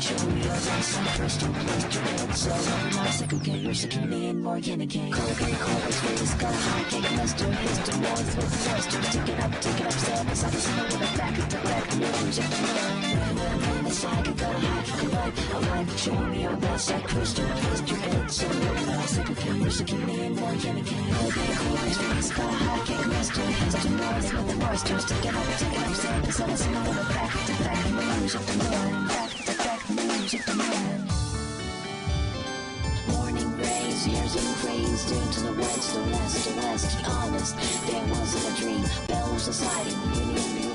Show me your best, I'm first to place your head. So my second game, you're second me and more can again. Colgate, face, got a hot cake, mustard, his the noise with the monsters. Take it up, step inside the snow with a back to back, news at the moon. The side, got a hot cake, I like, show me your best, I cruise to place your head. So my second game, you're second me and more can again. Colgate, face, got a hot cake, mustard, his the noise with the monsters. Take it up, step inside the snow with a back to back, news at the moon. Back to back, news at the moon. Morning rays, years and praise, due to the west, the west, the west. Honest, there wasn't a dream. Bellow society, unity.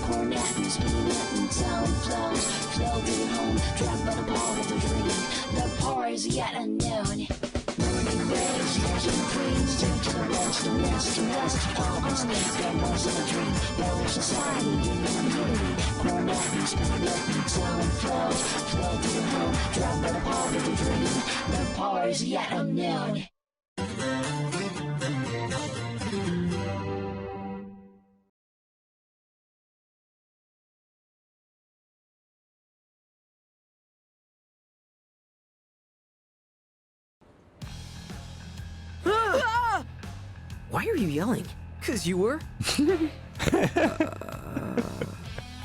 Cornet and spinning it and sound flows. Flow through the home, dragged by the power of the dream. The power is yet unknown. Morning rays, years and praise, due to the west, the west, the west. Honest, there wasn't a dream. Bellow society, unity. Cornet and spinning it and sound flows. Flow through the home, dragged by the power of the dream. The power is yet unknown. Why are you yelling? 'Cause you were?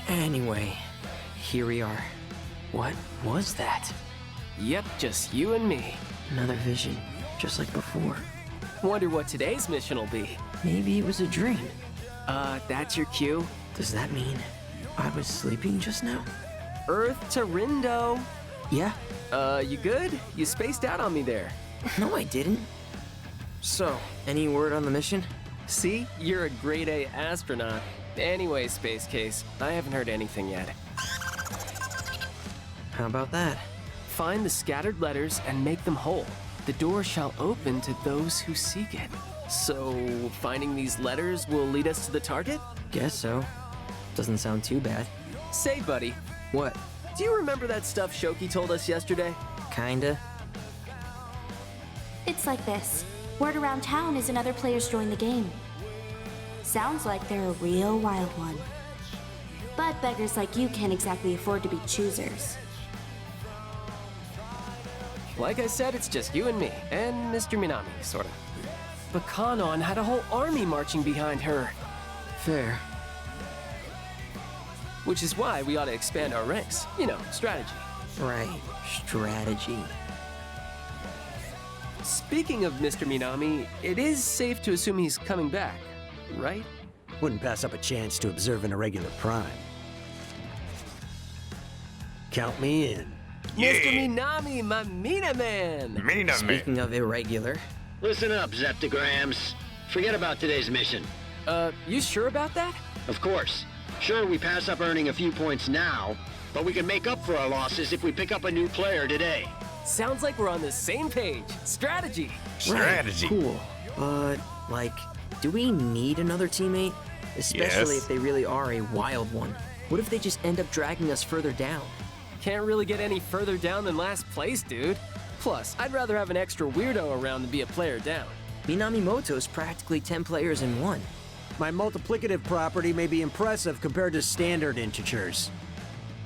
Anyway, here we are. What was that? Yep, just you and me. Another vision, just like before. Wonder what today's mission will be. Maybe it was a dream. That's your cue? Does that mean I was sleeping just now? Earth to Rindo. Yeah. You good? You spaced out on me there. No, I didn't. So, any word on the mission? See? You're a grade A astronaut. Anyway, Space Case, I haven't heard anything yet. How about that? Find the scattered letters and make them whole. The door shall open to those who seek it. So, finding these letters will lead us to the target? Guess so. Doesn't sound too bad. Say, buddy, What? do you remember that stuff Shoki told us yesterday? Kinda. It's like this. Word around town is another player's joined the game. Sounds like they're a real wild one. But beggars like you can't exactly afford to be choosers. Like I said, it's just you and me, and Mr. Minami, sorta. But Kanon had a whole army marching behind her. Fair. Which is why we ought to expand our ranks. You know, strategy. Right. Strategy. Speaking of Mr. Minami, it is safe to assume he's coming back, right? Wouldn't pass up a chance to observe an irregular prime. Count me in. Mr. Minami, my Mina man! Speaking of irregular, Listen up, Zeptograms. Forget about today's mission. You sure about that? Of course. Sure, we pass up earning a few points now, but we can make up for our losses if we pick up a new player today. Sounds like we're on the same page. Strategy. Strategy. cool. But, like, do we need another teammate? Especially Yes. if they really are a wild one. What if they just end up dragging us further down? Can't really get any further down than last place, dude. Plus, I'd rather have an extra weirdo around than be a player down. Minamimoto's practically 10 players in one. My multiplicative property may be impressive compared to standard integers.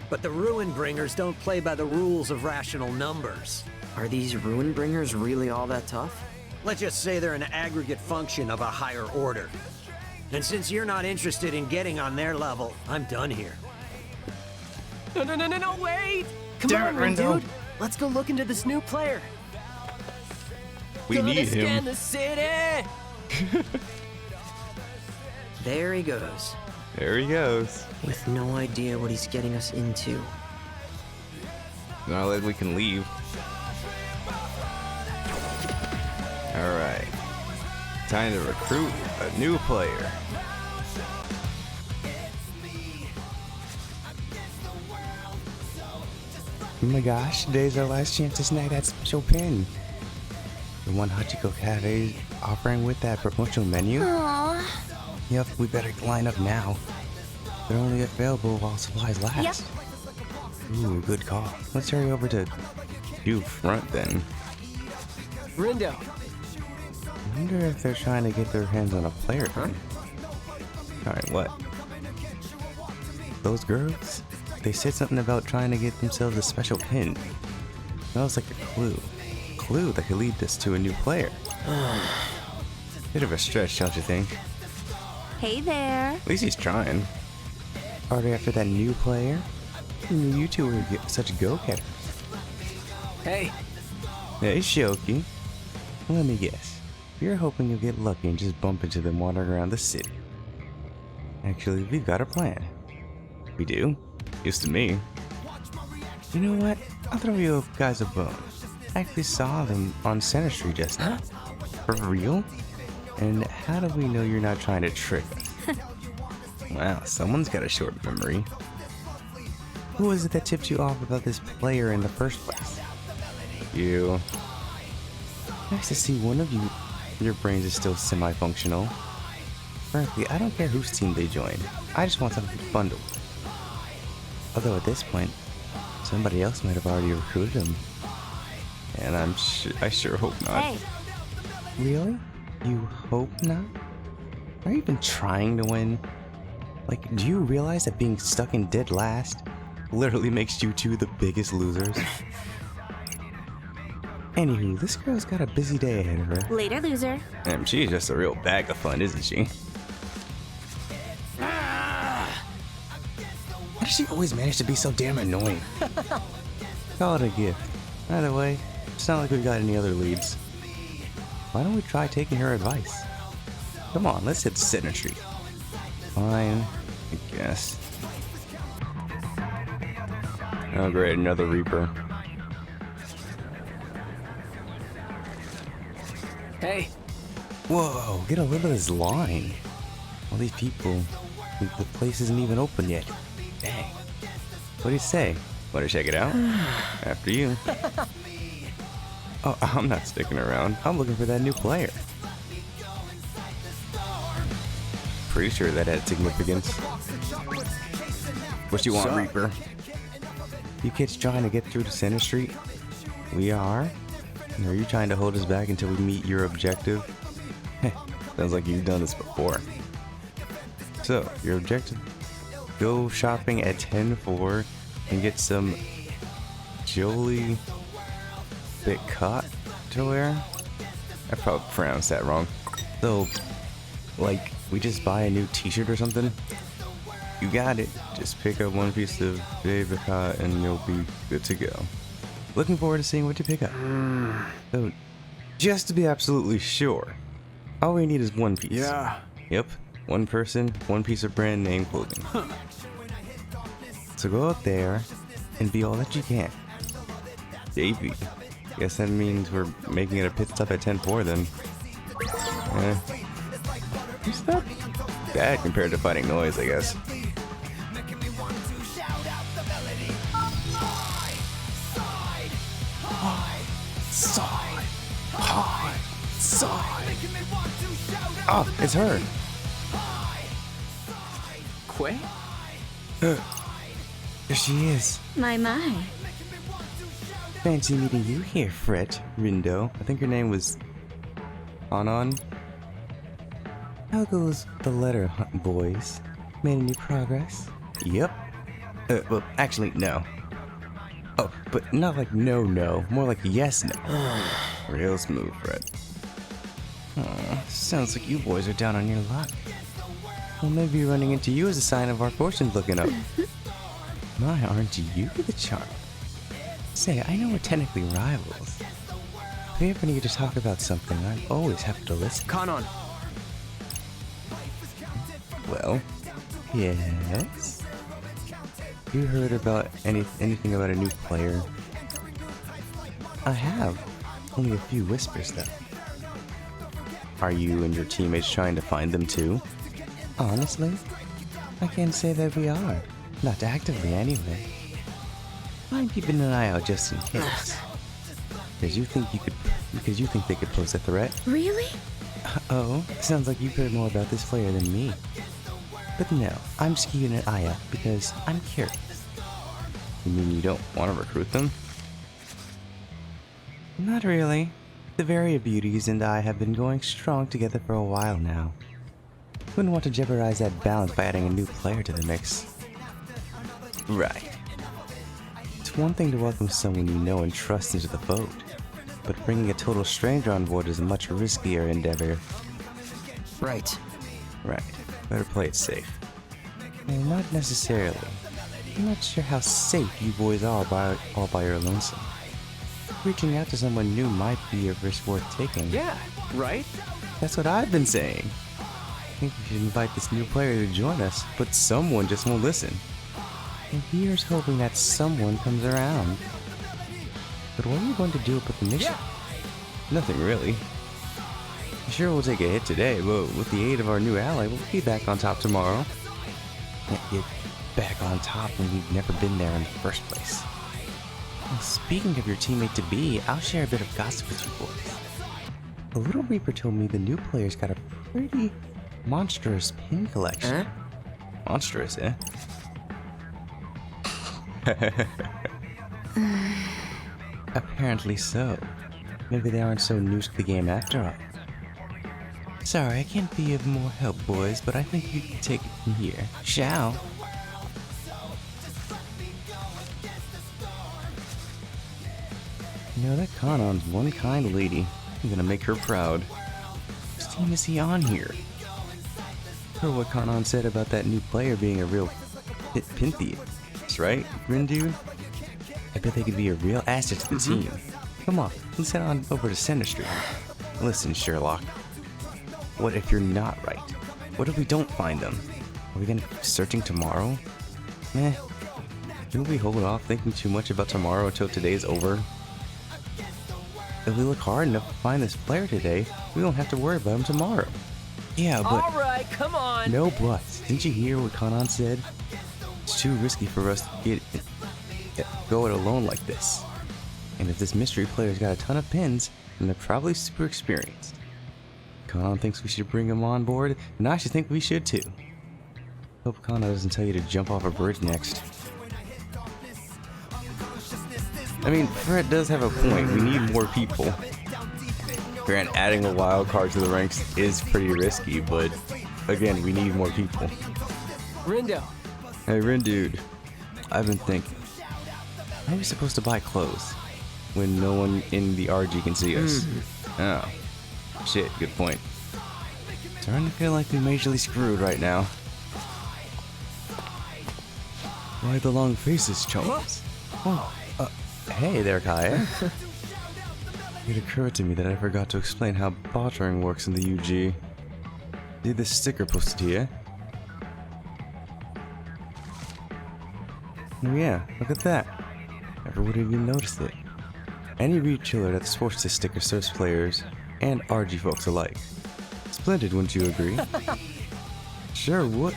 But the Ruin Bringers don't play by the rules of rational numbers. Are these Ruin Bringers really all that tough? Let's just say they're an aggregate function of a higher order. And since you're not interested in getting on their level, I'm done here. No, wait! Come Damn on, it, Rindo. dude. Let's go look into this new player. We Gonna need scan him. the city! There he goes, There he goes. with no idea what he's getting us into. Now that we can leave. Alright. Time to recruit a new player. Oh my gosh, today's our last chance to snag that special pin. The one Hachiko Cafe is offering with that promotional menu. Aww. Yep, we better line up now. They're only available while supplies last. Ooh, good call. Let's hurry over to you front then. Rindo, I wonder if they're trying to get their hands on a player, huh? Alright, what? Those girls? they said something about trying to get themselves a special pin. That was like a clue. Clue that could lead us to a new player. Bit of a stretch, don't you think? Hey there. At least he's trying. Are they after that new player? Who knew you two were such go-getters? Hey, Hey, Shoki. Let me guess. You're hoping you'll get lucky and just bump into them wandering around the city. Actually, we've got a plan. We do? Used to me. You know what? I'll throw you guys a bone. I actually saw them on Center Street just now. For real? And how do we know you're not trying to trick us? Wow, someone's got a short memory. Who was it that tipped you off about this player in the first place? You. Nice to see one of you. Your brains is still semi-functional. Frankly, I don't care whose team they join. I just want something fun to do. Although at this point, somebody else might have already recruited him. And I sure hope not. Hey. Really? You hope not? Are you even trying to win? Like, do you realize that being stuck in dead last literally makes you two the biggest losers? Anywho, this girl's got a busy day ahead of her. Later, loser. And she's just a real bag of fun, isn't she? Why does she always manage to be so damn annoying? Call it a gift. Either way, it's not like we've got any other leads. Why don't we try taking her advice? Come on, let's hit Center Street. Fine, I guess. Oh great, another Reaper. hey. Whoa, get a look at this line. All these people, the place isn't even open yet. Dang. What do you say? Want to check it out? After you. Oh, I'm not sticking around. I'm looking for that new player. Pretty sure that had significance. What you want, Reaper? You kids trying to get through to Center Street? We are? And are you trying to hold us back until we meet your objective? Sounds like you've done this before. So, your objective? Go shopping at 10-4 and get some Jolie Bitcott to wear? I probably pronounced that wrong. So, like, we just buy a new t-shirt or something? You got it. Just pick up one piece of Bitcott and you'll be good to go. Looking forward to seeing what you pick up. So, just to be absolutely sure, all we need is one piece. Yeah. Yep, one person, one piece of brand name clothing. So go out there and be all that you can. Davey. Guess that means we're making it a pit stop at 10-4 then. It's not bad compared to fighting noise, I guess. Oh, it's her. Quay? There she is. My. Fancy meeting you here, Fret Rindo. I think your name was Anon. How goes the letter hunt, boys? Made any progress? Yep. Well, actually, no. Oh, but not like no, more like yes, no. Real smooth, Fred. Oh, sounds like you boys are down on your luck. Well, maybe running into you is a sign of our fortunes looking up. My, aren't you the charm? Say, I know we're technically rivals. If we ever need to talk about something, I'm always happy to listen. Kanon. Well, yes? You heard about anything about a new player? I have. Only a few whispers, though. Are you and your teammates trying to find them too? Honestly, I can't say that we are. Not actively, anyway. I'm keeping an eye out just in case. Because you think they could pose a threat? Really? Oh, sounds like you've heard more about this player than me. But no, I'm just keeping an eye out because I'm curious. You mean you don't want to recruit them? Not really. The Varia Beauties and I have been going strong together for a while now. Wouldn't want to jeopardize that balance by adding a new player to the mix. Right. one thing to welcome someone you know and trust into the boat, but bringing a total stranger on board is a much riskier endeavor. Right. Right. Better play it safe. And not necessarily. I'm not sure how safe you boys are all by your lonesome. Reaching out to someone new might be a risk worth taking. Yeah, right? That's what I've been saying. I think we should invite this new player to join us, but someone just won't listen. And here's hoping that someone comes around. But what are you going to do about the mission? Nothing really. Sure, we'll take a hit today, but with the aid of our new ally, we'll be back on top tomorrow. Can't get back on top when we've never been there in the first place. Well, speaking of your teammate-to-be, I'll share a bit of gossip with you boys. The Little Reaper told me the new player's got a pretty monstrous pin collection. Huh? Monstrous, eh? Apparently so. Maybe they aren't so new to the game after all. Sorry, I can't be of more help, boys, but I think you can take it from here. Shall? You know, that Kanon's one kind lady. I'm gonna make her proud. Whose team is he on here? Heard what Kanon said about that new player being a real Pinthy. That's right, Rindu? I bet they could be a real asset to the team. Come on, let's head on over to Center Street. Listen, Sherlock. What if you're not right? What if we don't find them? Are we gonna keep searching tomorrow? Eh. Shouldn't we hold off thinking too much about tomorrow until today's over? If we look hard enough to find this player today, we don't have to worry about him tomorrow. Yeah, but... Alright, come on! No buts. Didn't you hear what Kanon said? It's too risky for us to go it alone like this. And if this mystery player's got a ton of pins, then they're probably super experienced. Kanon thinks we should bring him on board, and I should think we should too. Hope Kanon doesn't tell you to jump off a bridge next. I mean, Fred does have a point. We need more people. Grant, adding a wild card to the ranks is pretty risky, but again, we need more people. Rindo, Hey, Rindude, I've been thinking. How are we supposed to buy clothes when no one in the RG can see us? Oh, shit, good point. Starting to feel like we're majorly screwed right now. Why the long faces, chumps? Oh, hey there, Kaya. It occurred to me that I forgot to explain how bartering works in the UG. See this sticker posted here? Oh yeah, look at that. Never would have even noticed it. Any retailer that sports this sticker serves players and RG folks alike. Splendid, wouldn't you agree? Sure would.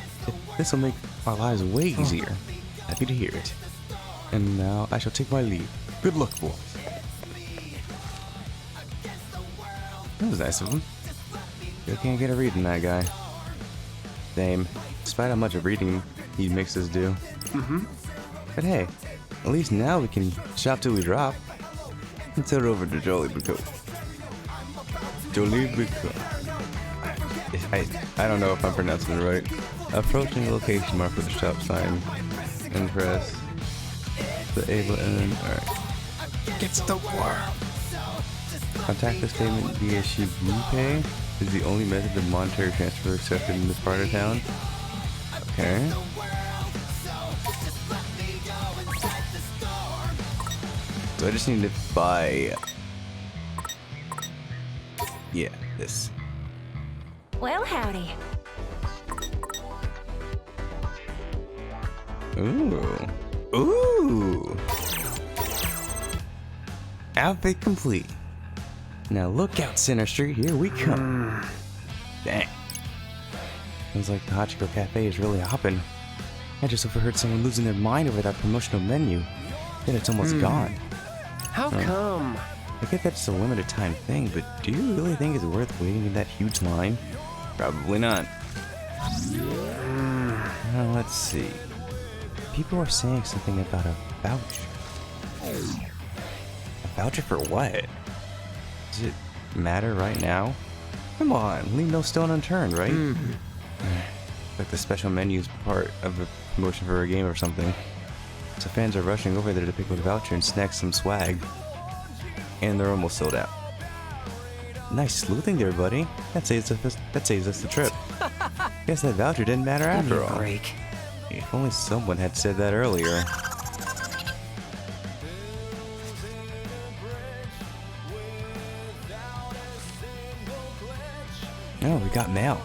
This will make our lives way easier. Happy to hear it. And now I shall take my leave. Good luck, boys. That was nice of him. Still can't get a read in that guy. Same. Despite how much of reading he makes us do. But hey, at least now we can shop till we drop. Let's head over to Jollibeco. Jollibeco. I don't know if I'm pronouncing it right. Approaching the location marked with the shop sign. And press the A button. Alright. Get the worm! Contactless payment via ShibuPay is the only method of monetary transfer accepted in this part of town. Okay. So I just need to buy... Yeah, this. Well, howdy. Ooh. Ooh! Outfit complete. Now look out, Center Street, here we come. Dang. Sounds like the Hachiko Cafe is really hopping. I just overheard someone losing their mind over that promotional menu. Then it's almost gone. how come? I get that's a limited time thing, but do you really think it's worth waiting in that huge line? Probably not. Now let's see. People are saying something about a voucher. A voucher for what? Does it matter right now? Come on, leave no stone unturned, right? Like the special menu's part of a promotion for a game or something. So fans are rushing over there to pick up a voucher and snag some swag. And they're almost sold out. Nice sleuthing there, buddy. That saves us the trip. Guess that voucher didn't matter after all. Break. If only someone had said that earlier. Oh, we got mail.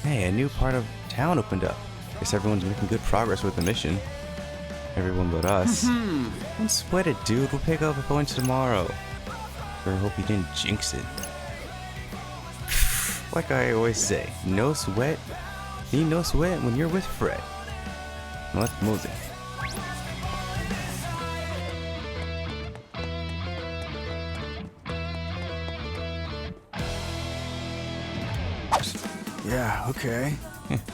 Hey, a new part of town opened up. Guess everyone's making good progress with the mission. Everyone but us. Don't sweat it, dude. We'll pick up a bunch tomorrow. I hope you didn't jinx it. Like I always say, no sweat. Need no sweat when you're with Fred. Now let's move it. Yeah, okay.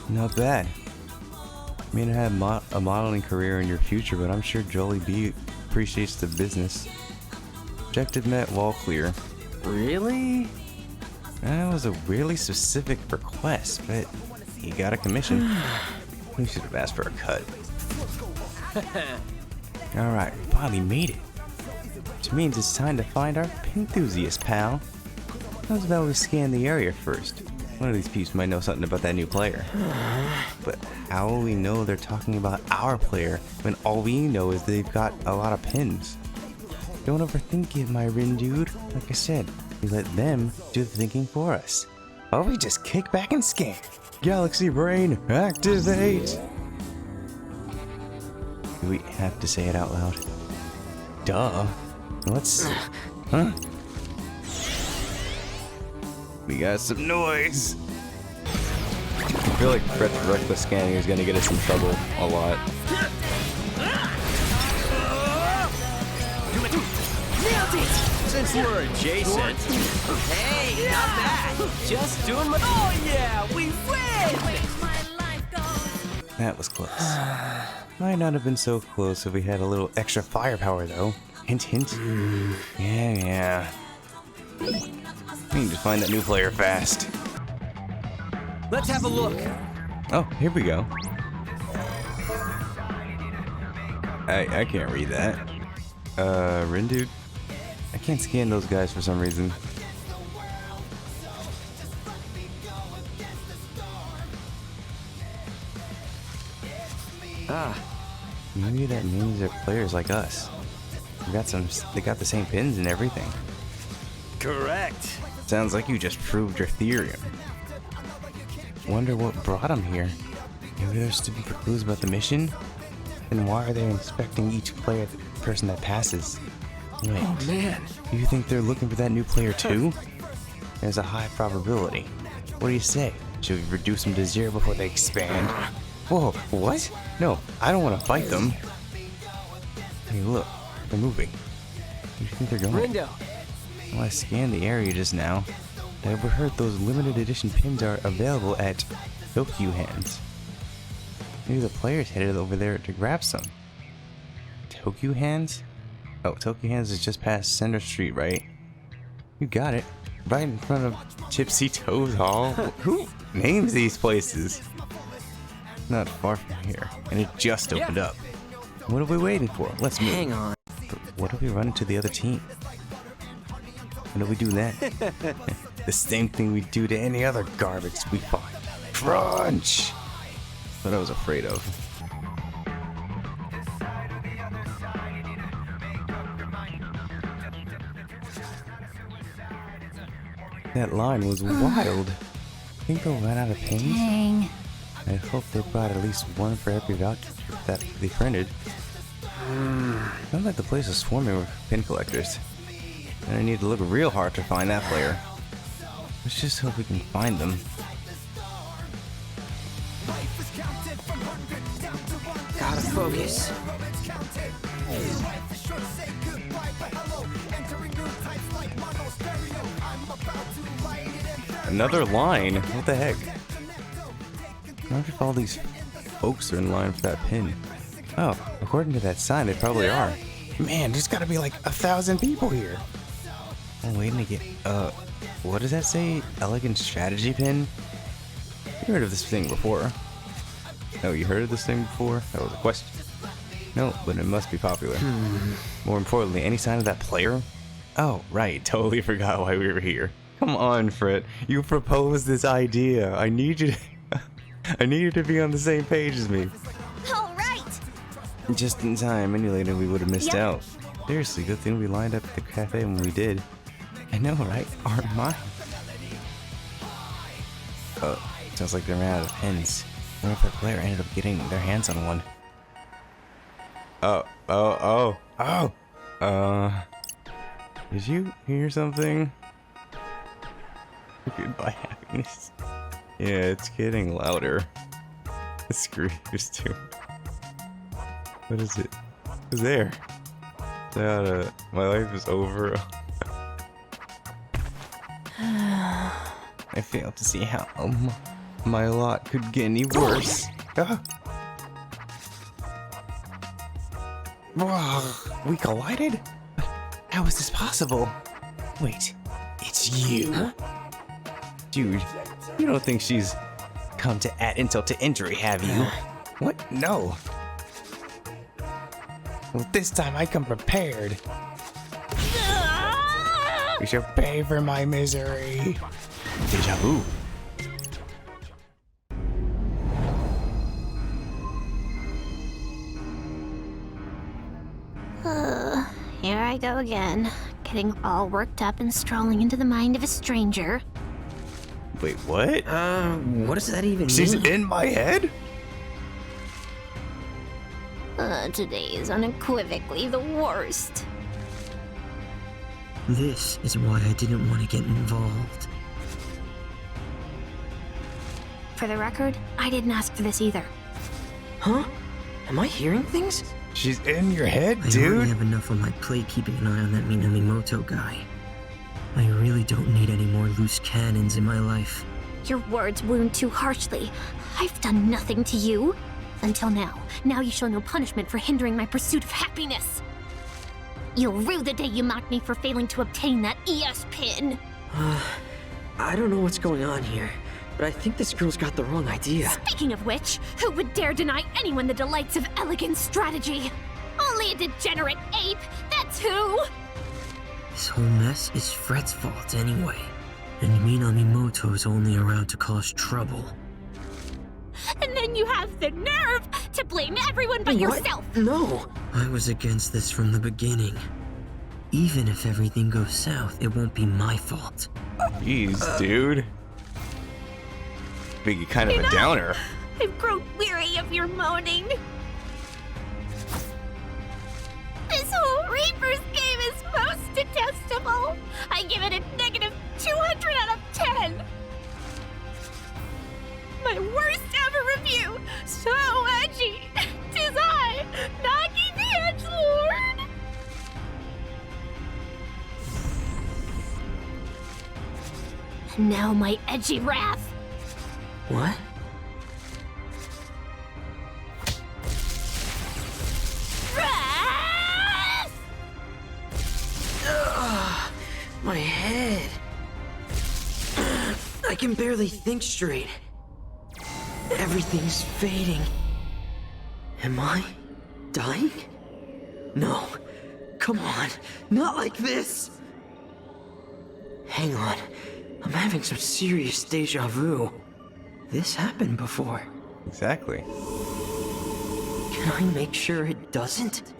Not bad. May not have a modeling career in your future, but I'm sure Jolie B appreciates the business. Objective met, wall clear. Really? That was a really specific request, but he got a commission. We should have asked for a cut. Alright, we finally made it. Which means it's time to find our enthusiast, pal. How's about we scan the area first? One of these peeps might know something about that new player. But how will we know they're talking about our player when all we know is they've got a lot of pins? Don't overthink it, my Rin dude. Like I said, we let them do the thinking for us. Or we just kick back and scan. Galaxy Brain, activate! Do we have to say it out loud? Duh. Let's... Huh? We got some noise. I feel like Fred's reckless scanning is gonna get us in trouble a lot. Since we're adjacent. Hey, not bad. Just doing my. Oh yeah, we win! That was close. Might not have been so close if we had a little extra firepower though. Hint, hint. Yeah. We need to find that new player fast. Let's have a look. Oh, here we go. I can't read that. Rin dude? I can't scan those guys for some reason. Maybe that means they're players like us. They got the same pins and everything. Correct. Sounds like you just proved your theory. Wonder what brought them here. Maybe they're stupid for clues about the mission? Then why are they inspecting each person that passes? Wait, Oh man. do you think they're looking for that new player too? There's a high probability. What do you say? Should we reduce them to 0 before they expand? Whoa, what? No, I don't want to fight them. Hey, look, they're moving. Where do you think they're going? Rindo. Well, I scanned the area just now. I overheard those limited edition pins are available at Tokyo Hands. Maybe the players headed over there to grab some. Tokyo Hands? Oh, Tokyo Hands is just past Center Street, right? You got it. Right in front of Gypsy Toes Hall. Who names these places? Not far from here, and it just opened up. What are we waiting for? Let's move. Hang on. But what if we run into the other team? What do we do then? The same thing we do to any other garbage we find. Crunch! What I was afraid of. That line was wild. Think they'll run out of pins? Dang. I hope they brought at least one for every voucher that they printed. Sounds like the place is swarming with pin collectors. And I need to look real hard to find that player. Let's just hope we can find them. Gotta focus. Another line? What the heck? I wonder if all these folks are in line for that pin. Oh, according to that sign, they probably are. Man, there's gotta be like 1,000 people here. I'm waiting to get, what does that say? Elegant strategy pin? I've heard of this thing before. Oh, you heard of this thing before? That was a question. No, but it must be popular. More importantly, any sign of that player? Oh, right. Totally forgot why we were here. Come on, Fred. You proposed this idea. I need you to... I need you to be on the same page as me. All right. Just in time. Any later, we would have missed Yep. out. Seriously, good thing we lined up at the cafe when we did. I know, right? Aren't mine? Oh, sounds like they're out of pens. I wonder if that player ended up getting their hands on one. Did you hear something? Goodbye, happiness. Yeah, it's getting louder. Screw yours too. What is it? Who's there? My life is over. I failed to see how my lot could get any worse. Ah. Whoa, we collided? How is this possible? Wait, it's you. Huh? Dude, you don't think she's come to add insult to injury, have you? What? No. Well, this time I come prepared. We shall pay for my misery. Deja vu. Here I go again, getting all worked up and strolling into the mind of a stranger. Wait, what? What does that even She's mean? in my head? Today is unequivocally the worst. This is why I didn't want to get involved. For the record, I didn't ask for this either. Huh? Am I hearing things? She's in your head, I already dude? have enough on my plate keeping an eye on that Minamimoto guy. I really don't need any more loose cannons in my life. Your words wound too harshly. I've done nothing to you. Until now. Now you show no punishment for hindering my pursuit of happiness. You'll rue the day you mocked me for failing to obtain that ES pin. I don't know what's going on here, but I think this girl's got the wrong idea. Speaking of which, who would dare deny anyone the delights of elegant strategy? Only a degenerate ape, that's who! This whole mess is Fred's fault anyway. And Minamimoto's only around to cause trouble. And then you have the nerve to blame everyone but What? yourself! No! I was against this from the beginning. Even if everything goes south, it won't be my fault. Jeez, dude. Big kind of a downer. I've grown weary of your moaning. This whole Reaper's game is most detestable. I give it a negative 200 out of 10. My worst ever review. So edgy. 'Tis I, Nagi the Edgelord. And now my edgy wrath. What? Wrath! My head. I can barely think straight. Everything's fading. Am I dying? No. Come on. Not like this. Hang on. I'm having some serious deja vu. This happened before. Exactly. Can I make sure it doesn't?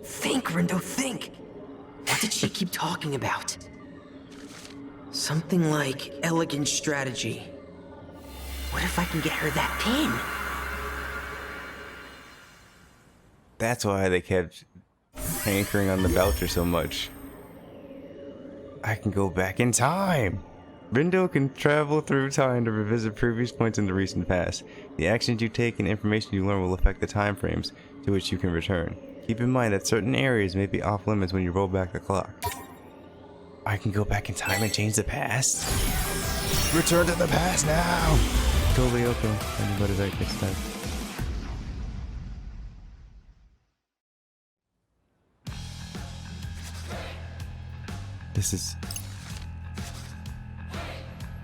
Think, Rindo, think! What did she keep talking about? Something like elegant strategy. What if I can get her that pin? That's why they kept hankering on the voucher so much. I can go back in time. Rindo can travel through time to revisit previous points in the recent past. The actions you take and information you learn will affect the time frames to which you can return. Keep in mind that certain areas may be off limits when you roll back the clock. I can go back in time and change the past? Return to the past now! Totally okay. Anybody's like next time.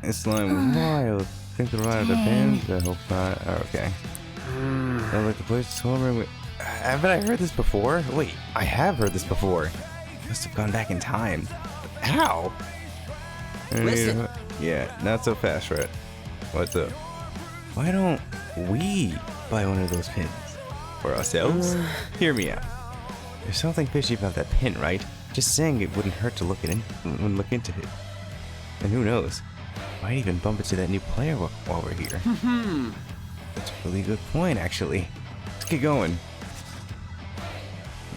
This line was wild. think the run of the pins? I hope not. Oh, okay. Sounds like the place is home. Haven't I heard this before? Wait, I have heard this before. Must have gone back in time. How? Listen. Yeah, not so fast, Rhett. What's up? Why don't we buy one of those pins for ourselves? Hear me out. There's something fishy about that pin, right? Just saying it wouldn't hurt to look into it. And who knows? Might even bump into that new player while we're here. That's a really good point, actually. Let's get going.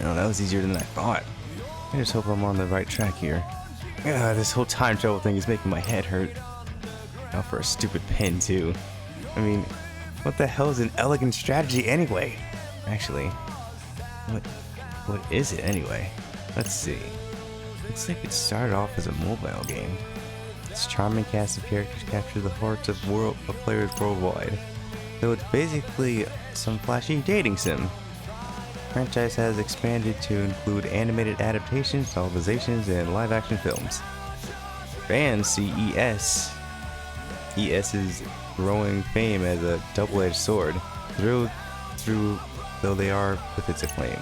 No, that was easier than I thought. I just hope I'm on the right track here. This whole time travel thing is making my head hurt. Now for a stupid pin, too. I mean, what the hell is an elegant strategy anyway? Actually, what is it anyway? Let's see. Looks like it started off as a mobile game. Its charming cast of characters capture the hearts of players worldwide. So it's basically some flashy dating sim. The franchise has expanded to include animated adaptations, novelizations, and live-action films. Fans see ES's growing fame as a double-edged sword, thrilled through though they are with its acclaim.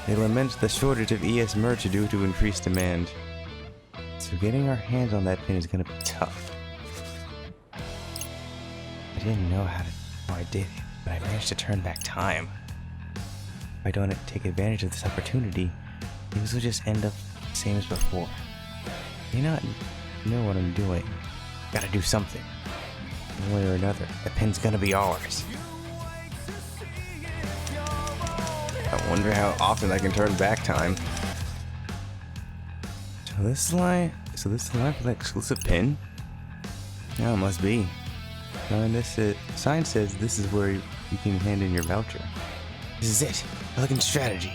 They lament the shortage of ES merch due to increased demand. So getting our hands on that pin is gonna be tough. I didn't know how I did it, but I managed to turn back time. If I don't take advantage of this opportunity, things will just end up the same as before. May not know what I'm doing. Gotta do something. One way or another, the pin's gonna be ours. I wonder how often I can turn back time. So this is the line for the exclusive pin? Yeah, it must be. And this sign says this is where you can hand in your voucher. This is it. Elegant strategy.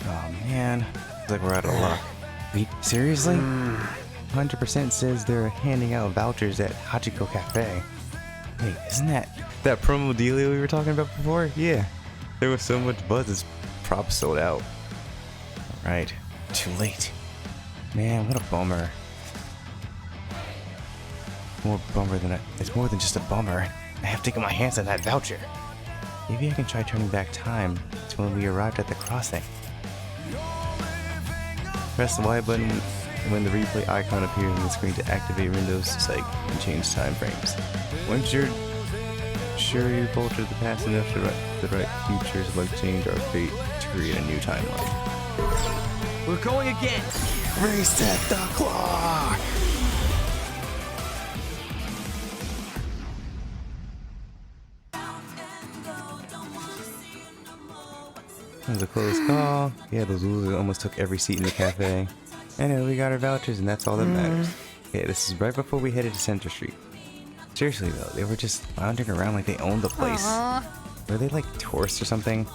Oh man, looks like we're out of luck. Wait, seriously? 100% says they're handing out vouchers at Hachiko Cafe. Wait, isn't that promo dealio we were talking about before? Yeah. There was so much buzz, its props sold out. Alright, too late. Man, what a bummer. It's more than just a bummer. I have to get my hands on that voucher. Maybe I can try turning back time to when we arrived at the crossing. Press the Y button when the replay icon appears on the screen to activate Windows Psych and change time frames. Once you're sure you've altered the past enough to the right future, select change our fate to create a new timeline. We're going again! Reset the clock! That was a close call. Yeah, those losers almost took every seat in the cafe. Anyway, we got our vouchers and that's all that matters. Okay, this is right before we headed to Center Street. Seriously though, they were just lounging around like they owned the place. Were they like tourists or something?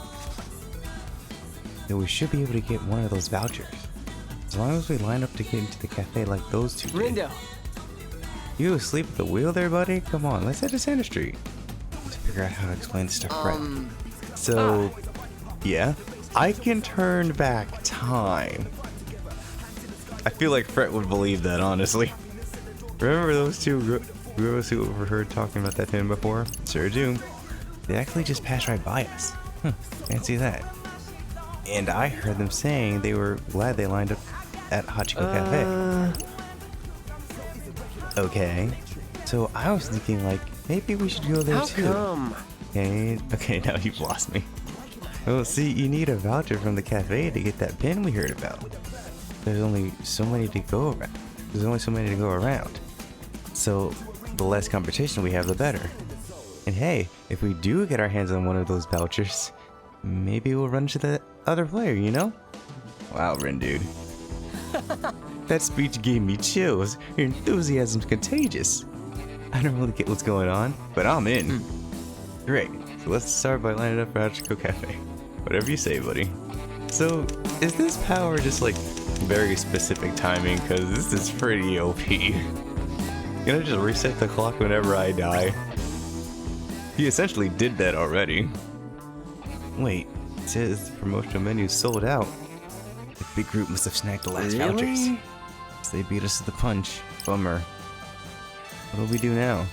Though we should be able to get one of those vouchers. As long as we line up to get into the cafe like those two did. Rindo! You asleep at the wheel there, buddy? Come on, let's head to Center Street. Let's figure out how to explain this stuff right. So, yeah, I can turn back time. I feel like Fret would believe that, honestly. Remember those two girls who overheard talking about that pin before? Sure do. They actually just passed right by us. Fancy that. And I heard them saying they were glad they lined up at Hachiko Cafe. Okay. So I was thinking like, maybe we should go there too. How come? Okay, now you've lost me. Well, see, you need a voucher from the cafe to get that pin we heard about. There's only so many to go around. So, the less competition we have, the better. And hey, if we do get our hands on one of those vouchers, maybe we'll run to the other player, you know? Wow, Rin dude. That speech gave me chills. Your enthusiasm's contagious. I don't really get what's going on, but I'm in. Great. So let's start by lining up for Hachiko Cafe. Whatever you say, buddy. So, is this power just like very specific timing? Cause this is pretty OP. Can I just reset the clock whenever I die? He essentially did that already. Wait, it says the promotional menu sold out. The big group must have snagged the last vouchers. So they beat us to the punch. Bummer. What do we do now?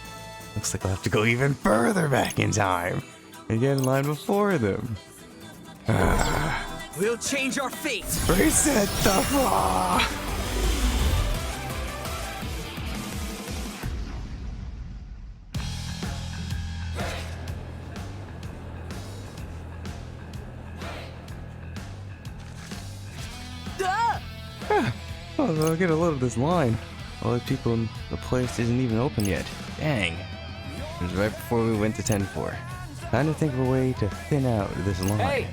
Looks like I'll have to go even further back in time and get in line before them. We'll change our fate. Reset the clock! Oh, I'll get a load of this line. All the people in the place isn't even open yet. Dang. It was right before we went to 10-4. Time to think of a way to thin out this line. Hey!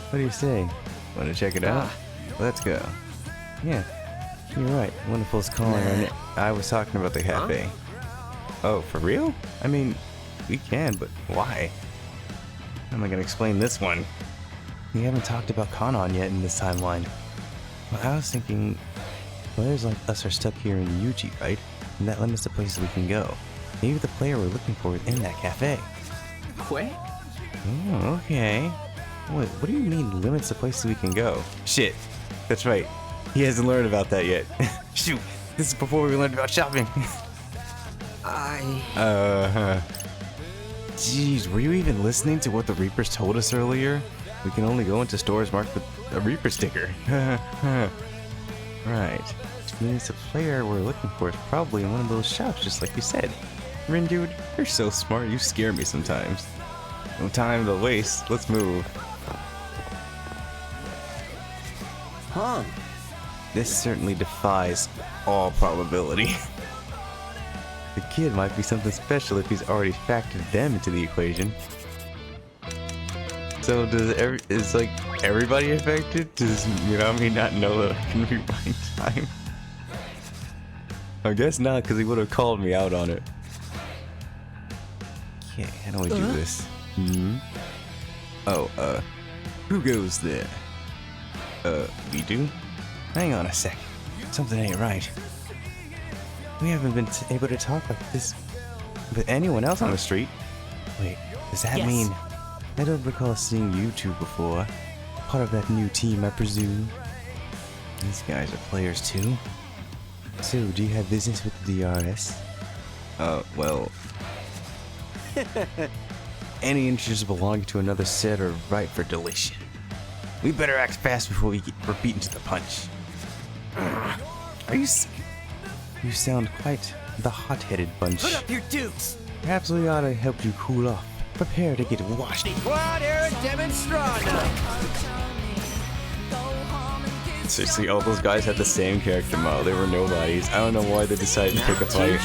What do you say? Want to check it out? Let's go. Yeah, you're right. Wonderful's calling. I was talking about the cafe. Oh, for real? I mean, we can, but why? How am I gonna explain this one? We haven't talked about Kanon yet in this timeline. Well, I was thinking, players like us are stuck here in Yuji, right? And that limits the places we can go. Maybe the player we're looking for is in that cafe. Wait? Oh, okay. Wait, what do you mean limits the places we can go? Shit, that's right. He hasn't learned about that yet. Shoot, this is before we learned about shopping. Jeez, were you even listening to what the Reapers told us earlier? We can only go into stores marked with a Reaper sticker. Right. Which means the player we're looking for is probably in one of those shops, just like you said. Rin, dude, you're so smart, you scare me sometimes. No time to waste, let's move. Huh. This certainly defies all probability. The kid might be something special if he's already factored them into the equation. So is like everybody affected? Does Minami not know that I can rewind time? I guess not, because he would have called me out on it. Okay, how do we do this? Oh, who goes there? We do? Hang on a sec. Something ain't right. We haven't been able to talk like this with anyone else on the street. Wait, does that mean... I don't recall seeing you two before. Part of that new team, I presume. These guys are players too. So, do you have business with the DRS? Well... Any interests belonging to another set are ripe for deletion. We better act fast before we're beaten to the punch. Are you... You sound quite the hot-headed bunch. Put up your dukes. Perhaps we ought to help you cool off. Prepare to get washed. Quad air demonstrata. Seriously, all those guys had the same character model. They were nobodies. I don't know why they decided to pick a fight.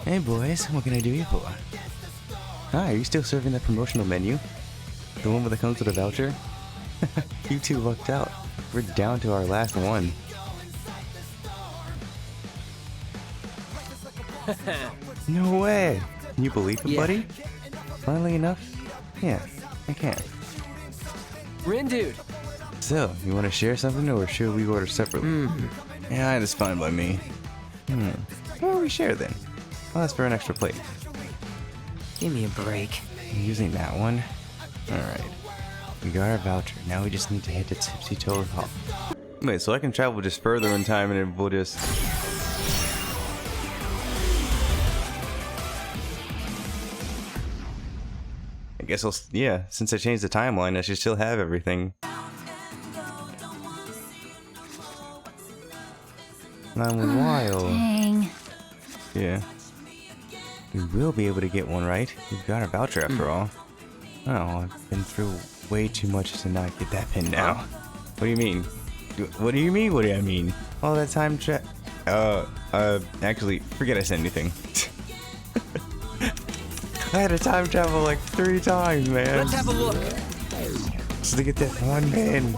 Hey boys, what can I do you for? Hi, are you still serving that promotional menu? The one that comes with a voucher? You two lucked out. We're down to our last one. No way! Can you believe it, buddy? Finally enough? Yeah, I can. Rin dude. So, you want to share something, or should we order separately? Yeah, that's fine by me. Well, we share then. I'll ask for an extra plate. Give me a break. I'm using that one. Alright. We got our voucher. Now we just need to hit the Tipsy Toad Hall. Wait, so I can travel just further in time and we'll just... I guess I'll... Yeah, since I changed the timeline, I should still have everything. I'm wild. Dang. Yeah. We will be able to get one, right? We've got our voucher after all. Oh, I've been through way too much to not get that pin now. What do you mean? What do you mean? What do I mean? All that time actually, forget I said anything. I had to time travel like 3 times, man. Let's have a look. Just to get that one pin.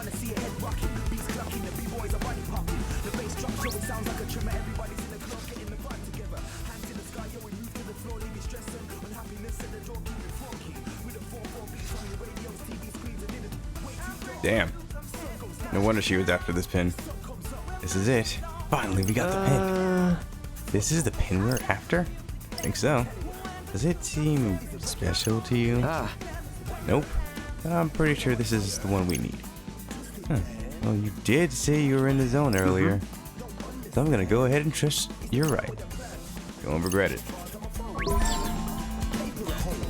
Damn. No wonder she was after this pin. This is it. Finally, we got the pin. This is the pin we're after? I think so. Does it seem special to you? Nope. But I'm pretty sure this is the one we need. Huh. Well, you did say you were in the zone earlier. So I'm gonna go ahead and trust you're right. You won't regret it.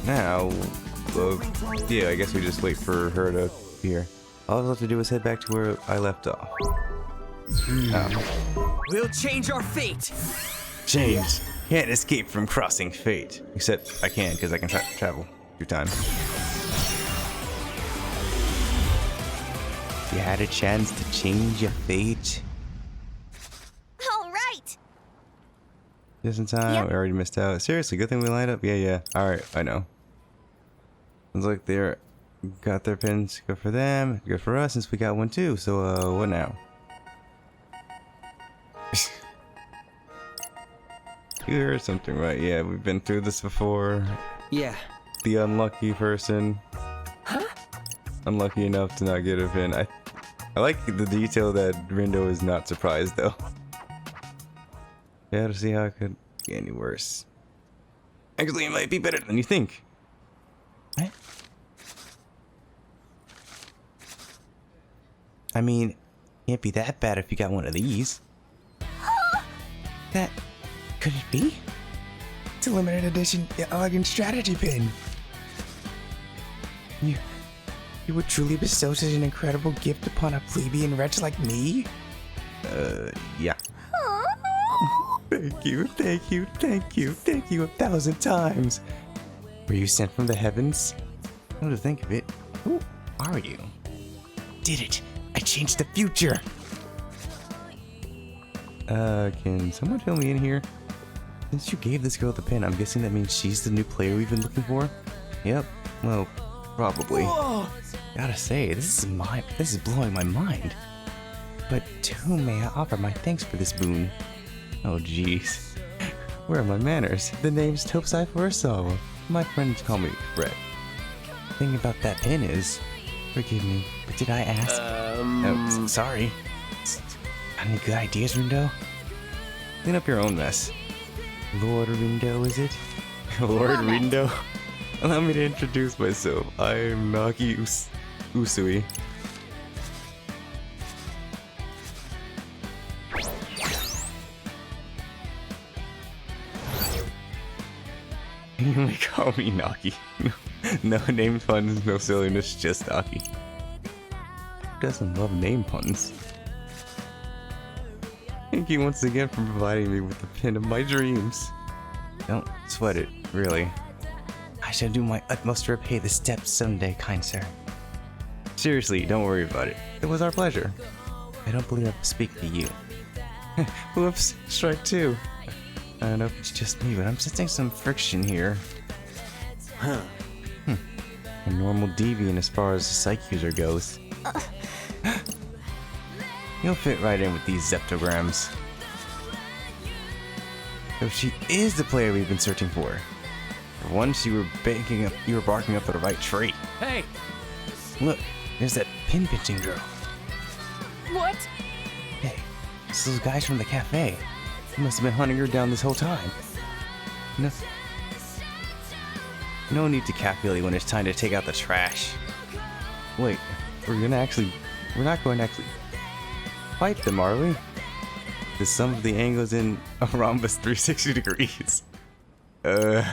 Now, yeah, I guess we just wait for her to be here. All I have to do is head back to where I left off. Oh. We'll change our fate. Change. Can't escape from crossing fate. Except I can, because I can travel through time. You had a chance to change your fate. All right. Just in time. Yep. We already missed out. Seriously, good thing we lined up. Yeah. Alright, I know. Sounds like they're got their pins. Good for them. Good for us since we got one too. So, what now? You heard something right. Yeah, we've been through this before. Yeah. The unlucky person. Huh? Unlucky enough to not get a pin. I like the detail that Rindo is not surprised though. Yeah, to see how it could get any worse. Actually, it might be better than you think. What? I mean, can't be that bad if you got one of these. That could it be? It's a limited edition elegant strategy pin. You would truly bestow such an incredible gift upon a plebeian wretch like me? Yeah. Thank you 1,000 times. Were you sent from the heavens? Come to think of it, who are you? Did it! I changed the future! Can someone fill me in here? Since you gave this girl the pin, I'm guessing that means she's the new player we've been looking for? Yep, well, probably. Whoa. Gotta say, this is blowing my mind. But to whom may I offer my thanks for this boon? Oh jeez. Where are my manners? The name's Topside Furusawa. My friends call me Fred. The thing about that pin is... Forgive me, but did I ask? Oh, sorry. Got any good ideas, Rindo? Clean up your own mess. Lord Rindo, is it? Lord Rindo? Allow me to introduce myself. I'm Nagi Usui. You may call me Nagi. No name puns, no silliness, just Nagi. Who doesn't love name puns? Thank you once again for providing me with the pin of my dreams. Don't sweat it, really. I shall do my utmost to repay this debt someday, kind sir. Seriously, don't worry about it. It was our pleasure. I don't believe I can speak to you. Whoops, strike two. I don't know if it's just me, but I'm sensing some friction here. Huh. A normal deviant as far as the psych user goes. You'll fit right in with these zeptograms. So she is the player we've been searching for. For once, you were barking up the right tree. Hey! Look, there's that pin pinching girl. What? Hey, it's those guys from the cafe. They must have been hunting her down this whole time. No need to calculate when it's time to take out the trash. Wait, we're not going to actually fight them, are we? The sum of the angles in a rhombus 360 degrees. I'll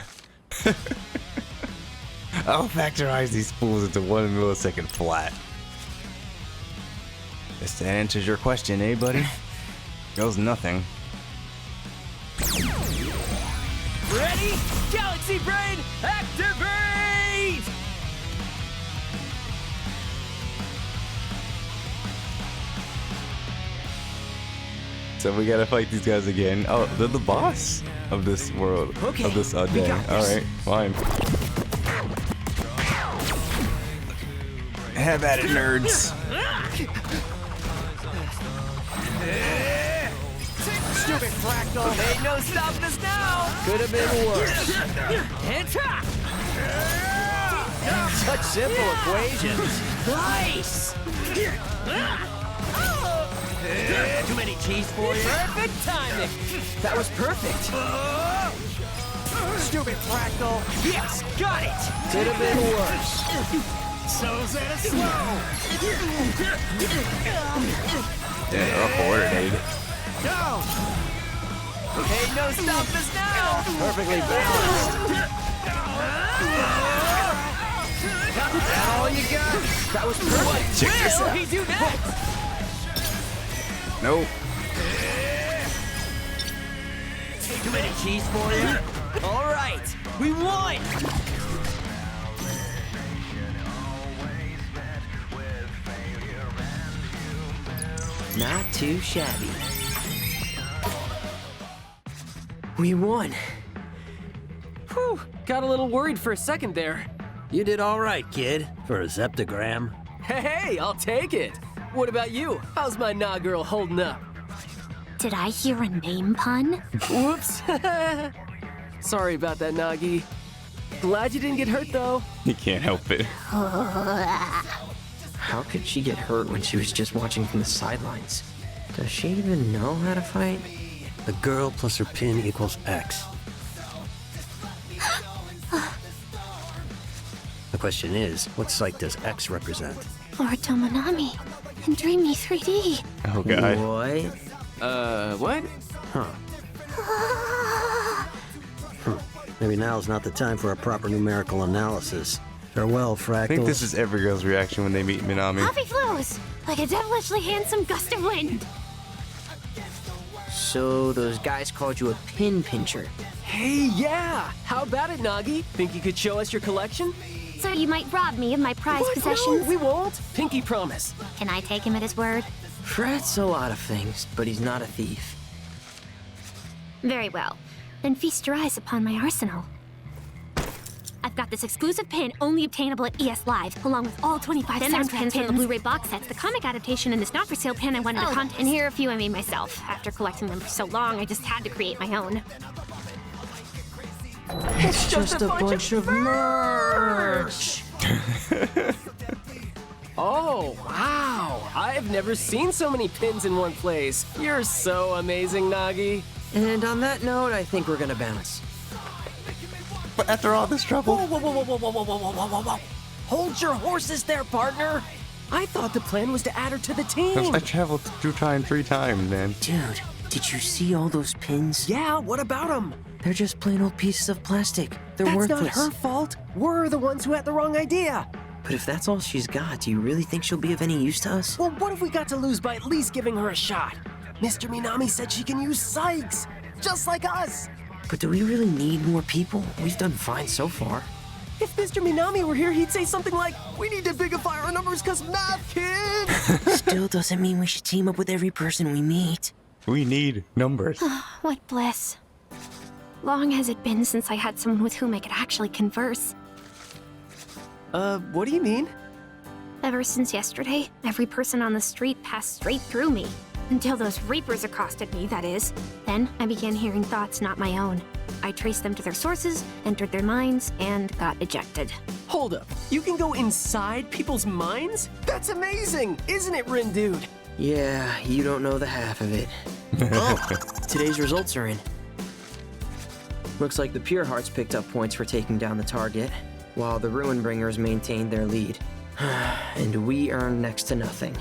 factorize these fools into 1 millisecond flat. Guess that answers your question, eh, buddy? Goes nothing. Ready? Galaxy Brain, activate! So we gotta fight these guys again. Oh, they're the boss of this world. Okay, of this we day. got this. Alright, fine. Have at it, nerds. Stupid fractal! Ain't no stopping us now! Could have been worse. And ta! Such simple equations. Nice! Too many cheese for you. Perfect timing! That was perfect. Stupid fractal. Yes, got it! Could have been worse. So's at a slow! Yeah, they're all coordinated. Go! Hey, no stopping us now! Perfectly balanced. That all you got? That was perfect. Check this What out. will he do next? Nope. Too many cheese for you? All right, we won! Not too shabby. We won. Whew, got a little worried for a second there. You did all right, kid, for a Zeptagram. Hey, I'll take it. What about you? How's my Nah girl holding up? Did I hear a name pun? Whoops. Sorry about that, Nagi. Glad you didn't get hurt, though. You can't help it. How could she get hurt when she was just watching from the sidelines? Does she even know how to fight? A girl plus her pin equals X. The question is, what site does X represent? Lord Tomonami in Dreamy 3D. Oh god. What? What? Maybe now's not the time for a proper numerical analysis. Farewell, Fractals. I think this is every girl's reaction when they meet Minami. Coffee flows like a devilishly handsome gust of wind. So those guys called you a pin pincher. Hey, yeah! How about it, Nagi? Think you could show us your collection? So you might rob me of my prized What? possessions? No, we won't. Pinky promise. Can I take him at his word? Fred's a lot of things, but he's not a thief. Very well. Then feast your eyes upon my arsenal. I've got this exclusive pin only obtainable at ES Live, along with all 25 soundtrack pins from the Blu-ray box sets, the comic adaptation, and this not-for-sale pin I won in a contest. And here are a few I made myself. After collecting them for so long, I just had to create my own. It's just a bunch of merch! Oh, wow! I've never seen so many pins in one place. You're so amazing, Nagi. And on that note, I think we're gonna bounce. But after all this trouble, Whoa. Hold your horses there, partner. I thought the plan was to add her to the team. I traveled through time 3 times, man. Dude, did you see all those pins? Yeah, what about them? They're just plain old pieces of plastic. They're That's worthless. not her fault. We're the ones who had the wrong idea. But if that's all she's got, do you really think she'll be of any use to us? Well, what if we got to lose by at least giving her a shot? Mr. Minami said she can use Sykes, just like us. But do we really need more people? We've done fine so far. If Mr. Minami were here, he'd say something like, "We need to bigify our numbers because math, kids!" Still doesn't mean we should team up with every person we meet. We need numbers. What bliss. Long has it been since I had someone with whom I could actually converse. What do you mean? Ever since yesterday, every person on the street passed straight through me. Until those reapers accosted me, that is. Then I began hearing thoughts not my own. I traced them to their sources, entered their minds, and got ejected. Hold up. You can go inside people's minds? That's amazing, isn't it, Rin Dude? Yeah, you don't know the half of it. Oh, today's results are in. Looks like the Pure Hearts picked up points for taking down the target, while the Ruin Bringers maintained their lead. And we earned next to nothing.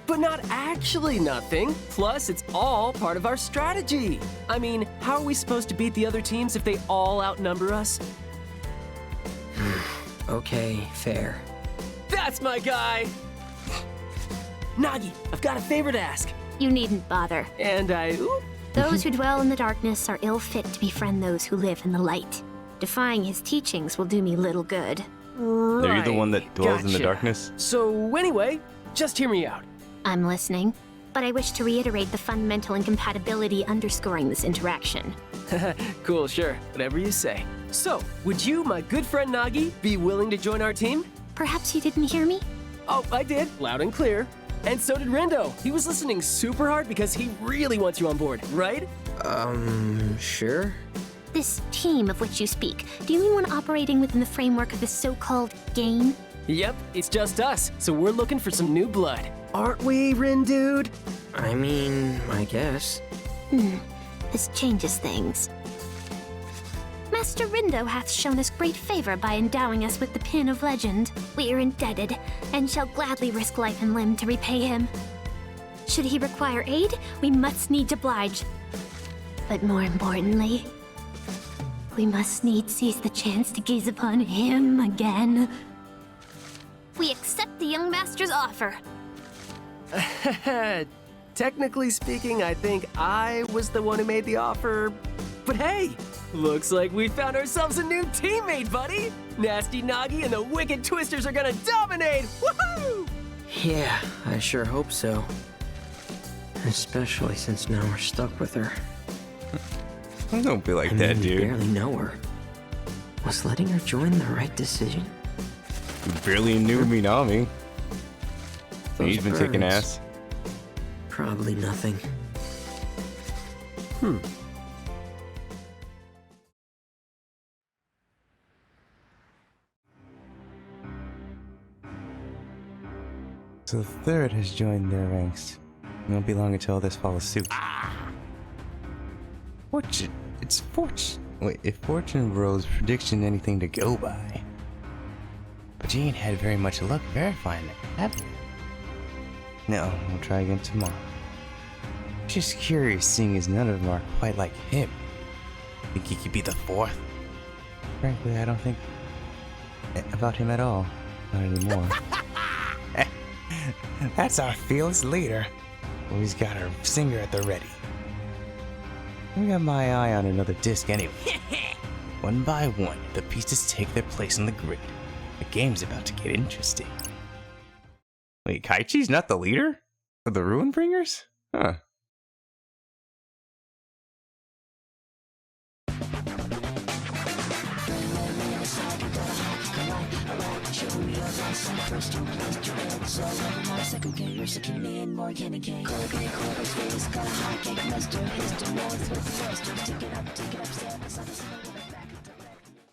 But not actually nothing. Plus, it's all part of our strategy. I mean, how are we supposed to beat the other teams if they all outnumber us? Okay, fair. That's my guy! Nagi, I've got a favor to ask. You needn't bother. And Those who dwell in the darkness are ill fit to befriend those who live in the light. Defying his teachings will do me little good. Are you the one that dwells in the Gotcha. darkness? So anyway, just hear me out. I'm listening, but I wish to reiterate the fundamental incompatibility underscoring this interaction. Cool, sure. Whatever you say. So, would you, my good friend Nagi, be willing to join our team? Perhaps you didn't hear me? Oh, I did. Loud and clear. And so did Rendo. He was listening super hard because he really wants you on board, right? Sure. This team of which you speak, do you mean one operating within the framework of this so-called game? Yep, it's just us, so we're looking for some new blood. Aren't we, Rin Dude? I mean, I guess. This changes things. Master Rindo hath shown us great favor by endowing us with the Pin of Legend. We are indebted, and shall gladly risk life and limb to repay him. Should he require aid, we must needs oblige. But more importantly, we must needs seize the chance to gaze upon him again. We accept the young master's offer. Technically speaking, I think I was the one who made the offer. But hey, looks like we found ourselves a new teammate, buddy! Nasty Nagi and the Wicked Twisters are gonna dominate! Woohoo! Yeah, I sure hope so. Especially since now we're stuck with her. Don't be like I that, mean, we dude. barely know her. Was letting her join the right decision? You barely knew Minami. Those He's been kicking birds. ass. Probably nothing. So the third has joined their ranks. It won't be long until others follow suit. Fortune. It's fortune. Wait, if fortune Rose prediction anything to go by. But you ain't had very much luck verifying it, have you? No, we'll try again tomorrow. Just curious, seeing as none of them are quite like him. Think he could be the fourth? Frankly, I don't think about him at all. Not anymore. That's our fearless leader. Always got our singer at the ready. I got my eye on another disc anyway. One by one, the pieces take their place on the grid. The game's about to get interesting. Wait, Kaichi's not the leader? Of the Ruin Bringers? Huh. Second game, you're second in more candy cane. Color green, color space, got a hot cake, master, history, north, with the west, take it up, stand,